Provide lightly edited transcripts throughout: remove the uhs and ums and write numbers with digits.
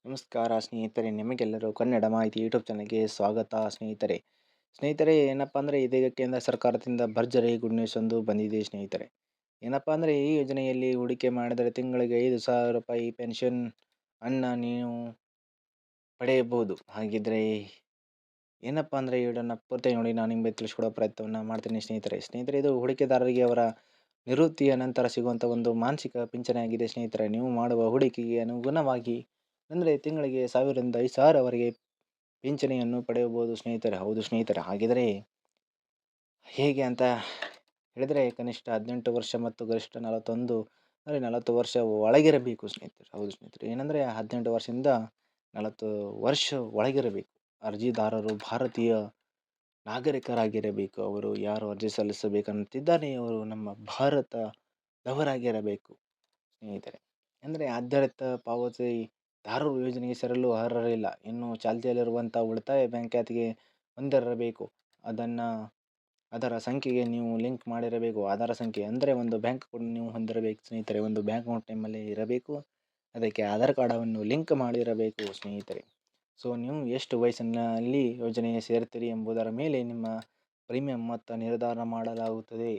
ನಮಸ್ಕಾರ ಸ್ನೇಹಿತರೆ, ನಿಮಗೆಲ್ಲರೂ ಕನ್ನಡ ಮಾಹಿತಿ ಯೂಟ್ಯೂಬ್ ಚಾನಲ್ಗೆ ಸ್ವಾಗತ ಸ್ನೇಹಿತರೆ. ಸ್ನೇಹಿತರೆ, ಏನಪ್ಪ ಅಂದರೆ ಇದೀಗ ಕೇಂದ್ರ ಸರ್ಕಾರದಿಂದ ಭರ್ಜರಿ ಗುಡ್ ನ್ಯೂಸ್ ಒಂದು ಬಂದಿದೆ ಸ್ನೇಹಿತರೆ. ಏನಪ್ಪ ಅಂದರೆ ಈ ಯೋಜನೆಯಲ್ಲಿ ಹೂಡಿಕೆ ಮಾಡಿದರೆ ತಿಂಗಳಿಗೆ 5,000 ರೂಪಾಯಿ ಪೆನ್ಷನ್ ಅನ್ನ ನೀವು ಪಡೆಯಬಹುದು. ಹಾಗಿದ್ರೆ ಏನಪ್ಪ ಅಂದರೆ ಈ ವಿಡಿಯೋನ ಪೂರ್ತಿ ನೋಡಿ ನಾನು ನಿಮಗೆ ತಿಳಿಸ್ಕೊಡೋ ಪ್ರಯತ್ನವನ್ನು ಮಾಡ್ತೀನಿ ಸ್ನೇಹಿತರೆ. ಸ್ನೇಹಿತರೆ, ಇದು ಹೂಡಿಕೆದಾರರಿಗೆ ಅವರ ನಿವೃತ್ತಿಯ ನಂತರ ಸಿಗುವಂಥ ಒಂದು ಮಾನಸಿಕ ಪಿಂಚಣಿ ಆಗಿದೆ ಸ್ನೇಹಿತರೆ. ನೀವು ಮಾಡುವ ಹೂಡಿಕೆಗೆ ಅನುಗುಣವಾಗಿ ಅಂದರೆ ತಿಂಗಳಿಗೆ 1,000ರಿಂದ 5,000ವರೆಗೆ ಪಿಂಚಣಿಯನ್ನು ಪಡೆಯಬಹುದು ಸ್ನೇಹಿತರೆ. ಹೌದು ಸ್ನೇಹಿತರೆ, ಹಾಗಿದ್ರೆ ಹೇಗೆ ಅಂತ ಹೇಳಿದರೆ ಕನಿಷ್ಠ 18 ವರ್ಷ ಮತ್ತು ಗರಿಷ್ಠ 41 ಅಂದರೆ 40 ವರ್ಷ ಒಳಗಿರಬೇಕು ಸ್ನೇಹಿತರೆ. ಹೌದು ಸ್ನೇಹಿತರೆ, ಏನಂದರೆ 18 ವರ್ಷದಿಂದ 40 ವರ್ಷ ಒಳಗಿರಬೇಕು. ಅರ್ಜಿದಾರರು ಭಾರತೀಯ ನಾಗರಿಕರಾಗಿರಬೇಕು. ಅವರು ಯಾರು ಅರ್ಜಿ ಸಲ್ಲಿಸಬೇಕಂತಿದ್ದಾರೆ ಅವರು ನಮ್ಮ ಭಾರತದವರಾಗಿರಬೇಕು ಸ್ನೇಹಿತರೆ. ಅಂದರೆ ಆಧಾರಿತ ಪಾವತಿದಾರರು ಯೋಜನೆಗೆ ಸೇರಲು ಅರ್ಹರಿಲ್ಲ. ಇನ್ನು ಚಾಲ್ತಿಯಲ್ಲಿರುವಂಥ ಉಳಿತಾಯ ಬ್ಯಾಂಕ್ ಖಾತೆಗೆ ಹೊಂದಿರಬೇಕು. ಅದರ ಸಂಖ್ಯೆಗೆ ನೀವು ಲಿಂಕ್ ಮಾಡಿರಬೇಕು. ಆಧಾರ ಸಂಖ್ಯೆ ಅಂದರೆ ಒಂದು ಬ್ಯಾಂಕ್ ಅಕೌಂಟ್ ನೀವು ಹೊಂದಿರಬೇಕು ಸ್ನೇಹಿತರೆ. ಒಂದು ಬ್ಯಾಂಕ್ ಅಕೌಂಟ್ ನಿಮ್ಮಲ್ಲಿ ಇರಬೇಕು. ಅದಕ್ಕೆ ಆಧಾರ್ ಕಾರ್ಡವನ್ನು ಲಿಂಕ್ ಮಾಡಿರಬೇಕು ಸ್ನೇಹಿತರೆ. ಸೊ ನೀವು ಎಷ್ಟು ವಯಸ್ಸಿನಲ್ಲಿ ಯೋಜನೆಗೆ ಸೇರ್ತೀರಿ ಎಂಬುದರ ಮೇಲೆ ನಿಮ್ಮ ಪ್ರೀಮಿಯಂ ಮೊತ್ತ ನಿರ್ಧಾರ ಮಾಡಲಾಗುತ್ತದೆ.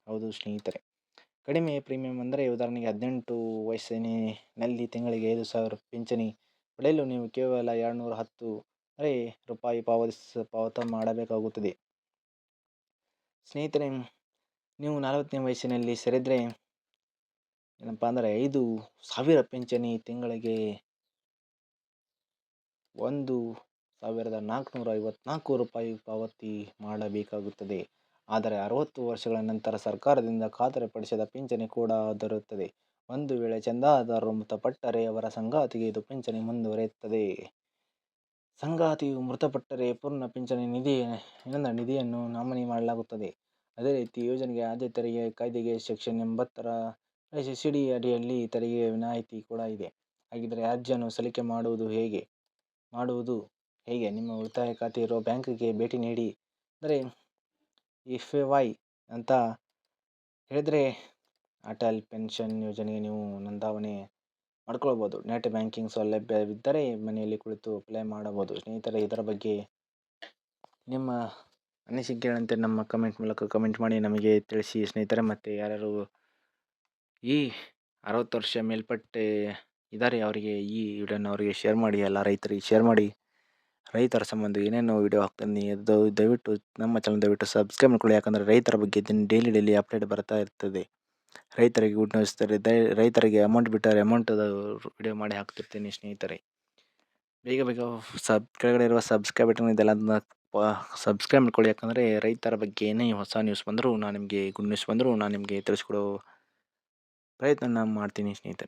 ಹೌದು ಸ್ನೇಹಿತರೆ, ಕಡಿಮೆ ಪ್ರೀಮಿಯಂ ಅಂದರೆ ಉದಾಹರಣೆಗೆ 18 ವಯಸ್ಸಿನಲ್ಲಿ ತಿಂಗಳಿಗೆ 5,000 ಪಿಂಚಣಿ ಪಡೆಯಲು ನೀವು ಕೇವಲ 210 ರೂಪಾಯಿ ಪಾವತಿ ಮಾಡಬೇಕಾಗುತ್ತದೆ ಸ್ನೇಹಿತರೆ. ನೀವು 40ನೇ ವಯಸ್ಸಿನಲ್ಲಿ ಸೇರಿದರೆ ಏನಪ್ಪ ಅಂದರೆ 5,000 ಪಿಂಚಣಿ ತಿಂಗಳಿಗೆ 1,454 ರೂಪಾಯಿ ಪಾವತಿ ಮಾಡಬೇಕಾಗುತ್ತದೆ. ಆದರೆ 60 ವರ್ಷಗಳ ನಂತರ ಸರ್ಕಾರದಿಂದ ಖಾತರಿಪಡಿಸಿದ ಪಿಂಚಣಿ ಕೂಡ ದೊರೆಯುತ್ತದೆ. ಒಂದು ವೇಳೆ ಚಂದಾದಾರರು ಮೃತಪಟ್ಟರೆ ಅವರ ಸಂಗಾತಿಗೆ ಇದು ಪಿಂಚಣಿ ಮುಂದುವರಿಯುತ್ತದೆ. ಸಂಗಾತಿಯು ಮೃತಪಟ್ಟರೆ ಪೂರ್ಣ ಪಿಂಚಣಿ ನಿಧಿಯನ್ನು ನಾಮಿನಿ ಮಾಡಲಾಗುತ್ತದೆ. ಅದೇ ರೀತಿ ಯೋಜನೆಗೆ ಆದಾಯ ತೆರಿಗೆ ಕಾಯ್ದೆಗೆ ಸೆಕ್ಷನ್ 80ರ ಸಬ್ಸಿಡಿ ಅಡಿಯಲ್ಲಿ ತೆರಿಗೆ ವಿನಾಯಿತಿ ಕೂಡ ಇದೆ. ಹಾಗಿದ್ದರೆ ಅರ್ಜಿಯನ್ನು ಸಲ್ಲಿಕೆ ಮಾಡುವುದು ಹೇಗೆ? ನಿಮ್ಮ ಉಳಿತಾಯ ಖಾತೆ ಇರುವ ಬ್ಯಾಂಕಿಗೆ ಭೇಟಿ ನೀಡಿ. ಅಂದರೆ FAY ಅಂತ ಹೇಳಿದರೆ ಅಟಲ್ ಪೆನ್ಷನ್ ಯೋಜನೆಗೆ ನೀವು ನೋಂದಣಿ ಮಾಡ್ಕೊಳ್ಬೋದು. ನೆಟ್ ಬ್ಯಾಂಕಿಂಗ್ ಸೌಲಭ್ಯವಿದ್ದರೆ ಮನೆಯಲ್ಲಿ ಕುಳಿತು ಅಪ್ಲೈ ಮಾಡಬಹುದು ಸ್ನೇಹಿತರೆ. ಇದರ ಬಗ್ಗೆ ನಿಮ್ಮ ಅನಿಸಿಕೆಗಳಂತೆ ನಮ್ಮ ಕಮೆಂಟ್ ಮೂಲಕ ಕಮೆಂಟ್ ಮಾಡಿ ನಮಗೆ ತಿಳಿಸಿ ಸ್ನೇಹಿತರೆ. ಮತ್ತು ಯಾರ್ಯಾರು ಈ 60 ವರ್ಷ ಮೇಲ್ಪಟ್ಟೆ ಇದ್ದಾರೆ ಅವರಿಗೆ ಈ ವಿಡಿಯೋನ ಅವರಿಗೆ ಶೇರ್ ಮಾಡಿ. ಎಲ್ಲ ರೈತರಿಗೆ ಶೇರ್ ಮಾಡಿ. ರೈತರ ಸಂಬಂಧ ಏನೇನೋ ವಿಡಿಯೋ ಹಾಕ್ತಾನೆ ದಯವಿಟ್ಟು ನಮ್ಮ ಚಾನಲ್ ದಯವಿಟ್ಟು ಸಬ್ಸ್ಕ್ರೈಬ್ ಮಾಡ್ಕೊಳ್ಳಿ. ಯಾಕಂದರೆ ರೈತರ ಬಗ್ಗೆ ಡೈಲಿ ಅಪ್ಡೇಟ್ ಬರ್ತಾ ಇರ್ತದೆ. ರೈತರಿಗೆ ಗುಡ್ ನ್ಯೂಸ್ ರೈತರಿಗೆ ಅಮೌಂಟ್ ಬಿಟ್ಟರೆ ಅಮೌಂಟದ ವಿಡಿಯೋ ಮಾಡಿ ಹಾಕ್ತಿರ್ತೀನಿ ಸ್ನೇಹಿತರೆ. ಬೇಗ ಕೆಳಗಡೆ ಇರುವ ಸಬ್ಸ್ಕ್ರೈಬ್ ಬಟನ್ ಇದೆಲ್ಲ ಸಬ್ಸ್ಕ್ರೈಬ್ ಮಾಡ್ಕೊಳ್ಳಿ. ಯಾಕಂದರೆ ರೈತರ ಬಗ್ಗೆ ಏನೇ ಹೊಸ ನ್ಯೂಸ್ ಬಂದರೂ ನಾನು ನಿಮಗೆ ಗುಡ್ ನ್ಯೂಸ್ ಬಂದರೂ ನಾನು ನಿಮಗೆ ತಿಳಿಸ್ಕೊಡೋ ಪ್ರಯತ್ನ ಮಾಡ್ತೀನಿ ಸ್ನೇಹಿತರೆ.